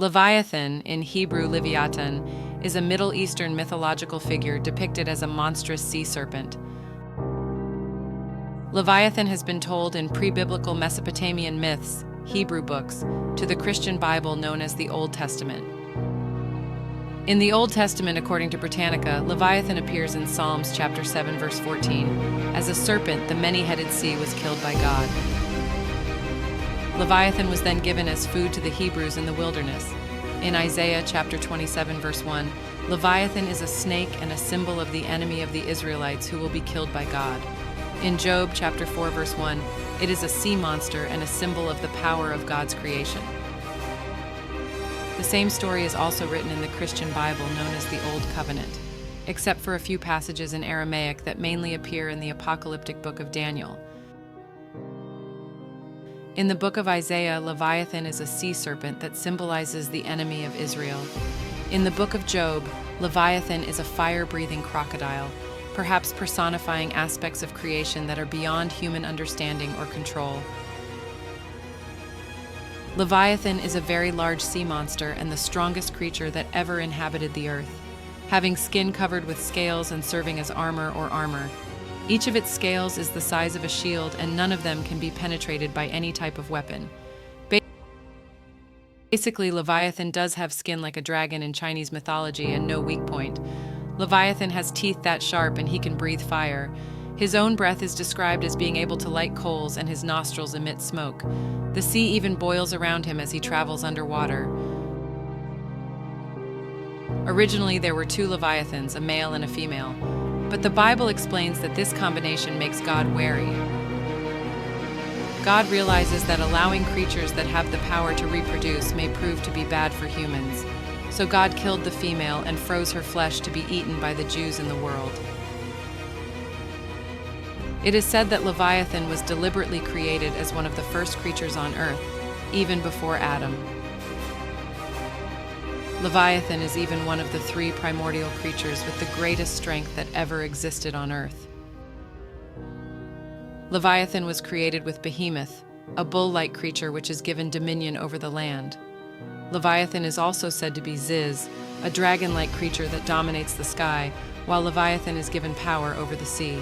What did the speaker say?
Leviathan, in Hebrew Livyatan, is a Middle Eastern mythological figure depicted as a monstrous sea serpent. Leviathan has been told in pre-biblical Mesopotamian myths, Hebrew books, to the Christian Bible known as the Old Testament. In the Old Testament, according to Britannica, Leviathan appears in Psalms chapter 7, verse 14. As a serpent, the many-headed sea was killed by God. Leviathan was then given as food to the Hebrews in the wilderness. In Isaiah chapter 27, verse 1, Leviathan is a snake and a symbol of the enemy of the Israelites who will be killed by God. In Job chapter 4, verse 1, it is a sea monster and a symbol of the power of God's creation. The same story is also written in the Christian Bible known as the Old Covenant, except for a few passages in Aramaic that mainly appear in the apocalyptic book of Daniel. In the book of Isaiah, Leviathan is a sea serpent that symbolizes the enemy of Israel. In the book of Job, Leviathan is a fire-breathing crocodile, perhaps personifying aspects of creation that are beyond human understanding or control. Leviathan is a very large sea monster and the strongest creature that ever inhabited the earth, having skin covered with scales and serving as armor or armor. Each of its scales is the size of a shield, and none of them can be penetrated by any type of weapon. Basically, Leviathan does have skin like a dragon in Chinese mythology and no weak point. Leviathan has teeth that sharp and he can breathe fire. His own breath is described as being able to light coals and his nostrils emit smoke. The sea even boils around him as he travels underwater. Originally, there were two Leviathans, a male and a female. But the Bible explains that this combination makes God wary. God realizes that allowing creatures that have the power to reproduce may prove to be bad for humans. So God killed the female and froze her flesh to be eaten by the Jews in the world. It is said that Leviathan was deliberately created as one of the first creatures on earth, even before Adam. Leviathan is even one of the three primordial creatures with the greatest strength that ever existed on Earth. Leviathan was created with Behemoth, a bull-like creature which is given dominion over the land. Leviathan is also said to be Ziz, a dragon-like creature that dominates the sky, while Leviathan is given power over the sea.